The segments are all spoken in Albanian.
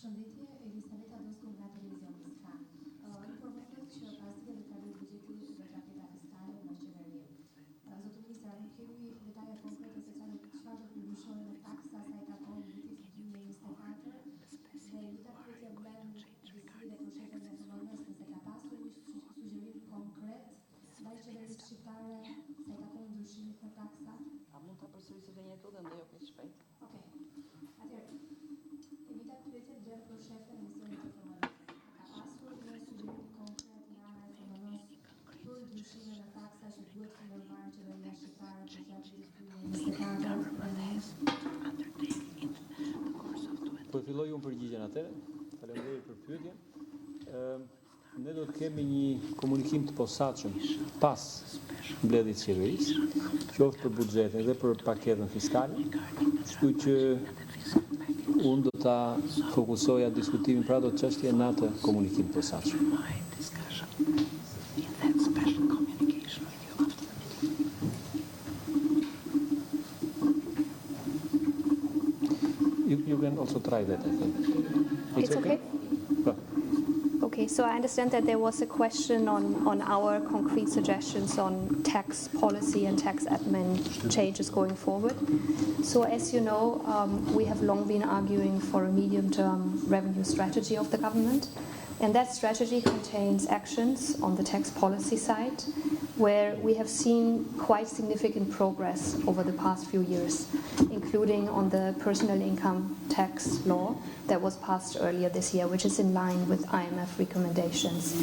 Përshëndetje, Elisabeta Dosko nga televizionit Ska. Informohet që pasia dhe kaloj bugjeti dhe paketa fiskale në qeveri. Zotë ministra, nuk kemi detaje konkrete se çfarë do përmbyshohen në taksa sa i takon vitit 2024 dhe njëta pyetje vlen disi dhe për shefin e FMN-s nëse ka pasur një sugjerim konkret ndaj qeverisë shqiptare sa i takon ndryshimit në taksa. A mund ta përsërisë edhe një herë dhe jo kaq shpejt? Okej. Atëherë, evita pyetje vlen për shefin e Ministerit të FMN-s. Ka pasur një sugjerim konkret nga ana e FMN-s për ndryshime në taksa që duhet të ndërmarrë qeveria shqiptare për gjatë vitit 2024? Po filloj unë përgjigjen atëre. Faleminderit për pyetjen. Ne do të kemi një komunikim të posaçëm pas mbledhjes së qeverisë, qoftë për buxhetin dhe për paketën fiskale, kështu që unë do ta fokusoja diskutimin pra do të çështje në atë komunikim të posaçëm. You can also try that, I think. It's okay? Okay, so I understand that there was a question on our concrete suggestions on tax policy and tax admin changes going forward. So as you know, we have long been arguing for a medium-term revenue strategy of the government. And that strategy contains actions on the tax policy side, where we have seen quite significant progress over the past few years, including on the personal income tax law that was passed earlier this year, which is in line with IMF recommendations.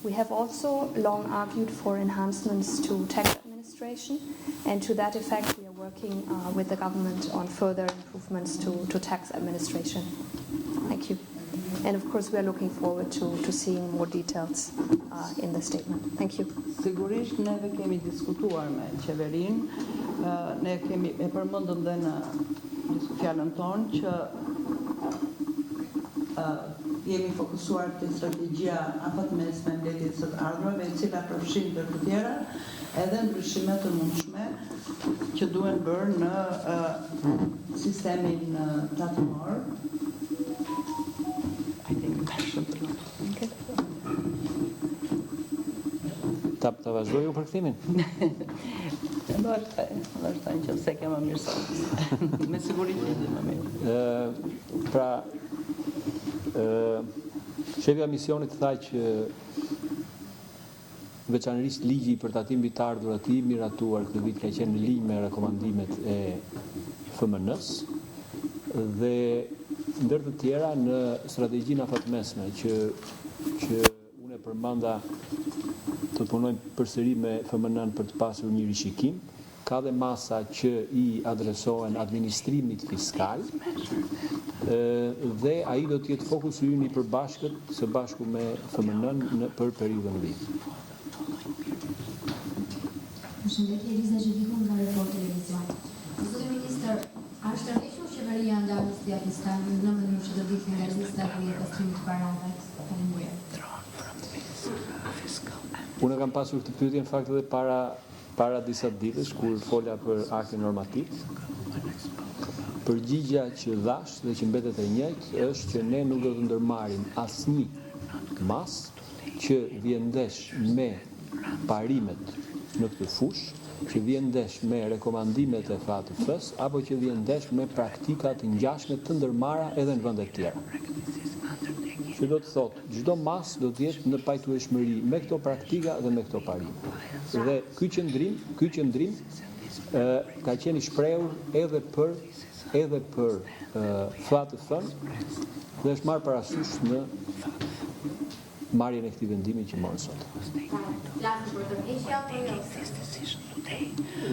We have also long argued for enhancements to tax administration, and to that effect we are working with the government on further improvements to tax administration. Thank you. And of course we are looking forward to seeing more details in the statement. Thank you. Sigurisht neve kemi diskutuar me qeverinë, ne kemi e përmendëm dhe në fjalën tonë që jemi fokusuar te strategjia afatmesme e mbledhjes së ardhurave, e cila përfshin të tjera, edhe ndryshime të mundshme që duhen bërë në sistemin tatimor. Ta vazhdoj u përkthimin? Vazhdo në qoftë se ke më mirë sot. Me siguri që di më mirë. Pra, shefja misionit tha që veçanërisht ligji për tatim mbi të ardhurat i miratuar këtë vit ka qenë në linjë me rekomandimet e FMN-s dhe ndër të tjera në strategjinë afatmesme që unë e përmanda të punojmë përsëri me FMN-n për të pasur një rishikim, ka dhe masa që i adresohen administrimit fiskal dhe ai do të jetë fokusi ynë i përbashkët së bashku me FMN-n për periudhën vit. Përshëndetje, Eliza Zhidikun nga Report Televizion. Zotë Ministër, a është tërhequr qeveria nga amnistia fiskale në mënyrë që do vitin nga lista e pastrimit parave? Unë kam pasur këtë pyetje në fakt edhe para disa ditësh kur folja për aktin normativ. Përgjigja që dhash dhe që mbetet e njëjtë është që ne nuk do të ndërmarrim asnjë mas që vjen ndesh me parimet në këtë fushë, që vjen ndesh me rekomandimet e FATF-s apo që vjen ndesh me praktika të ngjashme të ndërmarra edhe në vende të tjera. Që do të thotë, çdo mas do të jetë në pajtueshmëri me këto praktika dhe me këto parime. Dhe ky qendrim ka qenë i shprehur edhe për FATF-n dhe është marrë parasysh në marrjen e këtij vendimi që morën sot.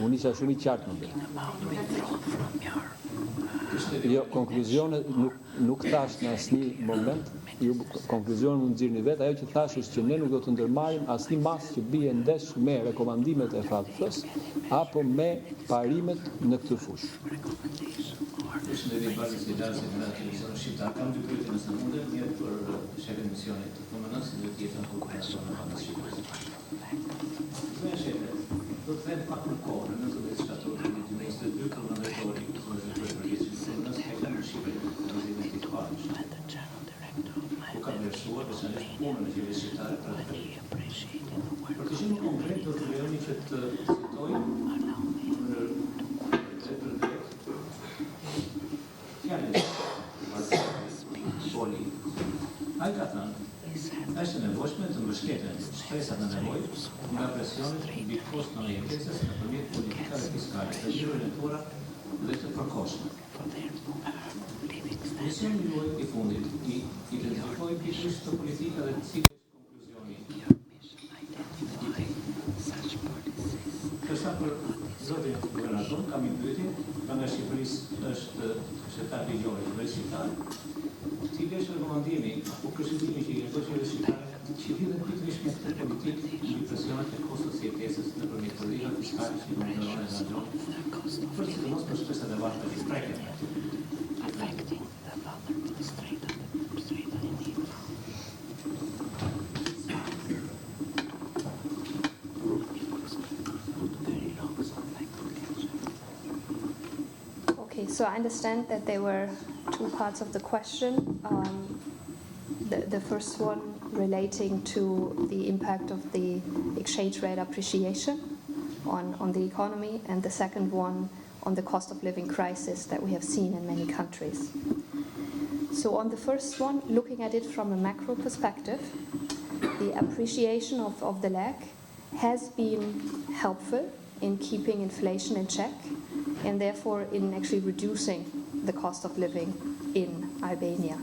Unë isha shumë i qartë në bërë. Jo, konkluzionet nuk thash në asnjë moment, konkluzionet mund nxirrni vetë, ajo që thash është që ne nuk do të ndërmarrim asnjë mas që bie ndesh me rekomandimet e FATF-s apo me parimet në këtë fushë. Përshëndetje bazës së Daljas nga televizionit shqiptar. Kam dy pyetje nëse mundet, një për shefin e misionit të FMN-s dhe tjetrën për Guvernatori Sejko. Do të them pak për kohën, në 20 shtator të vitit 2022, Guvernatori Sejko për përgjithësi FMN-s ka qenë në Shqipëri në vitin e parë. punën e qeverisë shqiptare për atë. Për të qenë konkret, do të lejoni që të citoj në fjalën e Poli. Ai ka thënë, është nevojshme të mbështeten shpresat në nevojë nga presionet mbi koston e jetesës nëpërmjet politikave fiskale të zhvilluara dhe të përkohshme. Misioni juaj i fundit i identifikoi pikërisht të politika dhe të cilës konkluzjoni. Përsa për zotin guvernator, kam një pyetje, nga Shqipërisë është sekretar ligjor i qeverisë shqiptare. Cili është rekomandimi apo kërcënimi që i jepet qeverisë shqiptare që lidhet pikërisht me këtë politikë mbi presionet e kostos së jetesës nëpërmjet politikave fiskale që ndërrohen nga Dalja, për sidomos për shpresat e vazhdueshme të shprehjes. Okay, so I understand that there were two parts of the question. The first one relating to the impact of the exchange rate appreciation on the economy, and the second one on the cost of living crisis that we have seen in many countries. So on the first one, looking at it from a macro perspective, the appreciation of the lek has been helpful in keeping inflation in check and therefore in actually reducing the cost of living in Albania.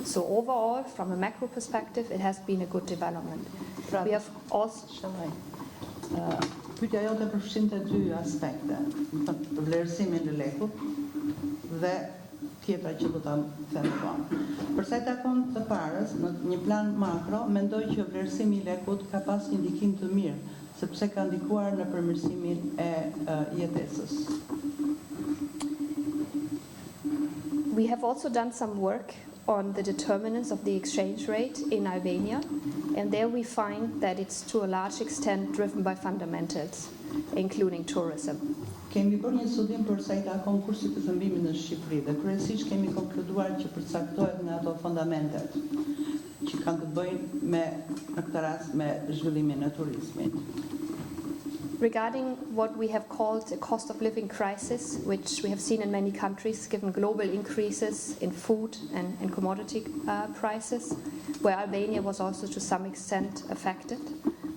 So overall, from a macro perspective, it has been a good development. We have also... Pyetja jote përfshinte dy aspekte, vlerësimin e lekut dhe tjetra që do ta them vonë. Për sa i takon të parës, në një plan makro, mendoj që vlerësimi i lekut ka pas një ndikim të mirë, sepse ka ndikuar në përmirësimin e jetesës. We have also done some work on the determinants of the exchange rate in Albania, and there we find that it's to a large extent driven by fundamentals, including tourism. Kemi bërë një studim për sa i takon kursit të thëmbimit në Shqipëri dhe kryesisht kemi konkluduar që përcaktohet nga ato fundamentet që kanë të bëjnë me, në këtë rast, me zhvillimin e turizmit. Regarding what we have called a cost of living crisis, which we have seen in many countries given global increases in food and commodity prices, where Albania was also to some extent affected,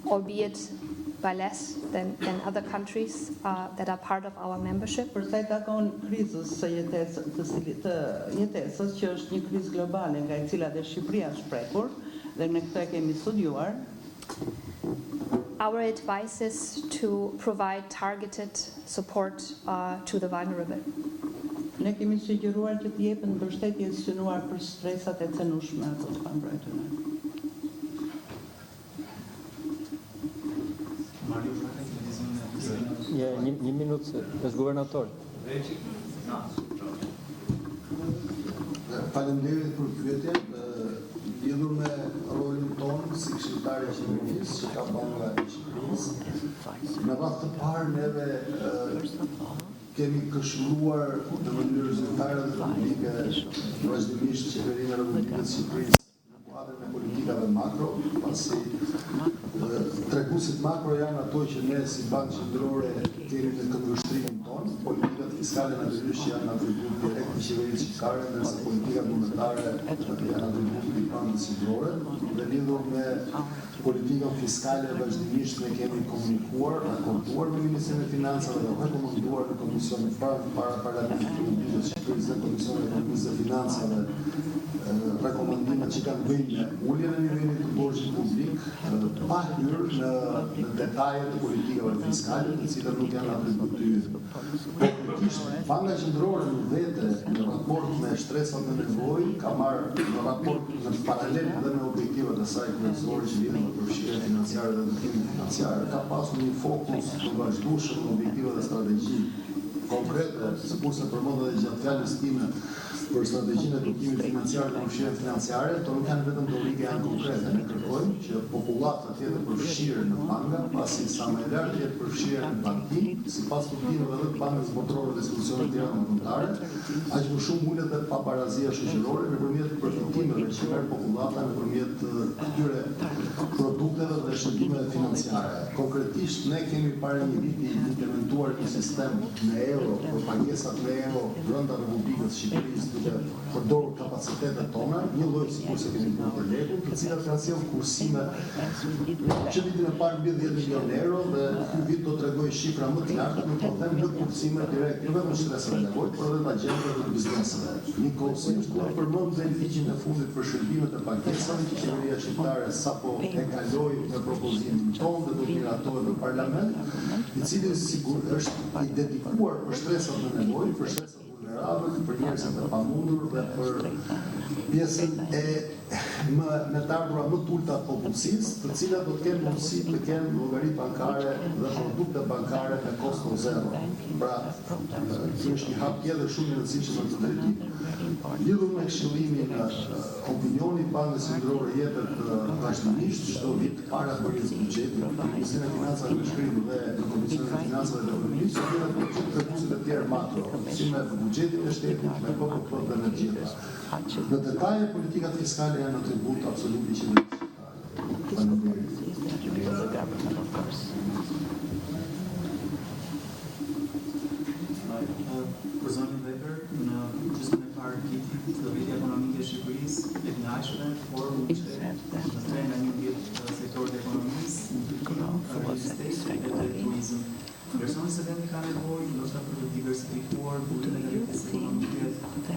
albeit by less than other countries that are part of our membership. Për sa i takon krizës së jetesës, që është një krizë globale nga e cila dhe Shqipëria është prekur, dhe në këtë e kemi studiuar, our advice is to provide targeted support to the vulnerable. Ne kemi sugjeruar që të jepen mbështetje të synuar për stresat e cenueshme ato të pambrojtura. Një minutë, është guvernator. Faleminderit për pyetjen. Lidhur me rolin tonë si këshilltarë e qeverisë që ka bërë nga Shqipërisë. Në radhë të parë neve kemi këshilluar në mënyrë zyrtare dhe publike vazhdimisht qeverinë e Republikës së Shqipërisë në kuadrin e politikave makro, pasi treguesit makro janë ato që ne si Bankë Qendrore kemi në këndvështrimin tonë, politikat fiskale natyrisht janë atribut direkt të qeverisë shqiptare, ndërsa politikat monetare janë atribut të Bankës Qendrore, dhe lidhur me politikën fiskale vazhdimisht ne kemi komunikuar, raportuar me Ministrinë e Financave dhe rekomanduar në Komisionin para Parlamentit të Republikës së Shqipërisë dhe Komisionin e Ekonomisë dhe Financave rekomandimet që kanë bëjnë me uljen e nivelit të borxhit publik, pa hyrë në detajet të politikave fiskale, të cilat nuk janë atribut të Banka Qendrore në vete, në raport me shtresat në nevojë, ka marrë në raport në paralel dhe me objektivat e saj kryesore që lidhen me përfshirjen financiare dhe ndërtimin financiar, ka pasur një fokus të vazhdueshëm në objektiva dhe strategji konkrete, sikurse përmendë edhe gjatë fjalës time, për strategjinë e ndërtimit financiar të përfshirjen financiare, to nuk janë vetëm teorike, janë konkrete. Ne kërkojmë që popullata të jetë përfshirë në banka, pasi sa më e lartë të jetë përfshirë në bankim, sipas studimeve edhe të Bankës Botërore dhe institucioneve të tjera ndërkombëtare, aq më shumë ulet dhe paparazia shoqërore nëpërmjet përfitimeve që merr popullata nëpërmjet këtyre produkteve dhe shërbimeve financiare. Konkretisht ne kemi para një viti implementuar një sistem me euro për pagesat me euro brenda Republikës Shqipërisë, duke përdorur kapacitetet tona, një lloj sikurse kemi bërë për lekun, të cilat kanë sjellë kursime që vitin e parë mbi 10 milionë euro dhe ky vit do t'rregoj shifra më të larta, nuk po them në kursime direkt, jo vetëm shtresave nevojë, por edhe të agjentëve dhe bizneseve. Njëkohësisht duhet përmend dhe ligjin e fundit për shërbimet e pagesave që qeveria shqiptare sapo e kaloi me propozimin tonë dhe do t'i miratohet në parlament, i cili sigur është i dedikuar për shtresat me nevojë, për shtresat vulnerabël, për njerëzit e pamundur dhe për pjesën me të ardhura më të ulta të popullsisë, të cilat do të kenë mundësi të kenë llogari bankare dhe produkte bankare me kosto zero. Pra, kjo është një hap tjetër shumë i rëndësishëm në këtë drejtim. Lidhur me këshillimin opinioni i Bankës Qendrore jepet vazhdimisht çdo vit para bërjes së buxhetit, në Ministrinë e Financave me shkrim dhe në Komisionin e Financave dhe Ekonomisë, vjen me kërkesat e tjera makro, si me buxhetin e shtetit, me PPP dhe me gjitha. Në detaje, politikat fiskale janë atribut absolut i qeverisë. Për zonën vepër, në gjysmën e parë të vitit, zëvendja ekonomike e Shqipërisë e kënaqshme, por u mbështet në tre nga 11 sektorët e ekonomisë, real estate dhe turizëm. Ndërsa se vendi ka nevojë ndoshta për të diversifikuar burimin e aktivitete ekonomike,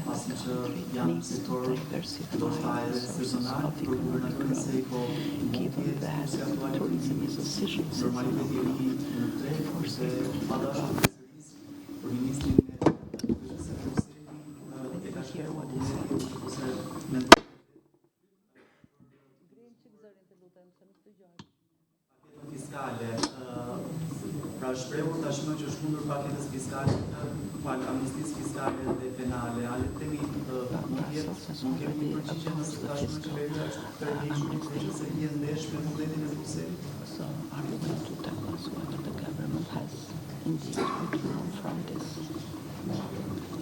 pasi që janë sektor ndoshta edhe sezonal, për Guvernatori Sejko mund të jetë si aktuale politike. Normalisht i ri në tre, kurse padashur për ministrin fiskale, pra shprehur tashmë që është mundur paketës fiskale, amnistisë fiskale dhe penale, a le të themi mund kemi një përgjigje nëse tashmë qeveria është tërhequr dhe se vjen ndesh me modelin e Brukselit?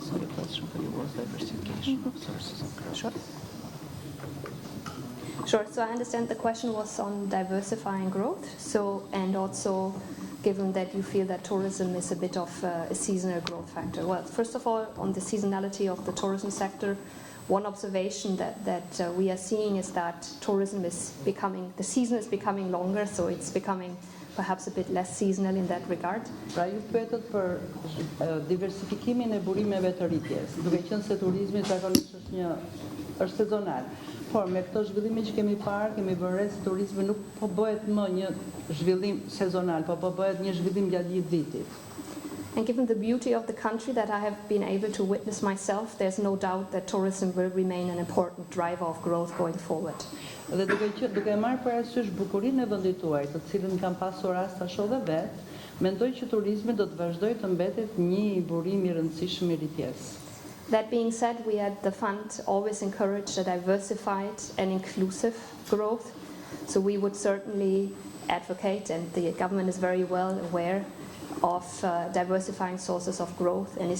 So the question for you was diversification of sources of growth. Sure. Sure. So I understand the question was on diversifying growth. So, and also given that you feel that tourism is a bit of a seasonal growth factor. Well, first of all, on the seasonality of the tourism sector, one observation that we are seeing is that tourism is becoming, the season is becoming longer, so it's becoming perhaps a bit less seasonal in that regard. Pra ju pyetët për diversifikimin e burimeve të rritjes, duke qenë se turizmi zakonisht është sezonal. Por me këto zhvillime që kemi parë, kemi vënë re se turizmi nuk po bëhet më një zhvillim sezonal, po bëhet një zhvillim gjatë gjithë vitit. And given the beauty of the country that I have been able to witness myself, there's no doubt that tourism will remain an important driver of growth going forward. Dhe duke marrë parasysh bukurinë e vendit tuaj, të cilën kam pasur rast ta shoh dhe vet, mendoj që turizmi do të vazhdojë të mbetet një burim i rëndësishëm i rritjes. That being said, we at the fund always encourage a diversified and inclusive growth. So we would certainly advocate, and the government is very well aware of diversifying sources of growth and is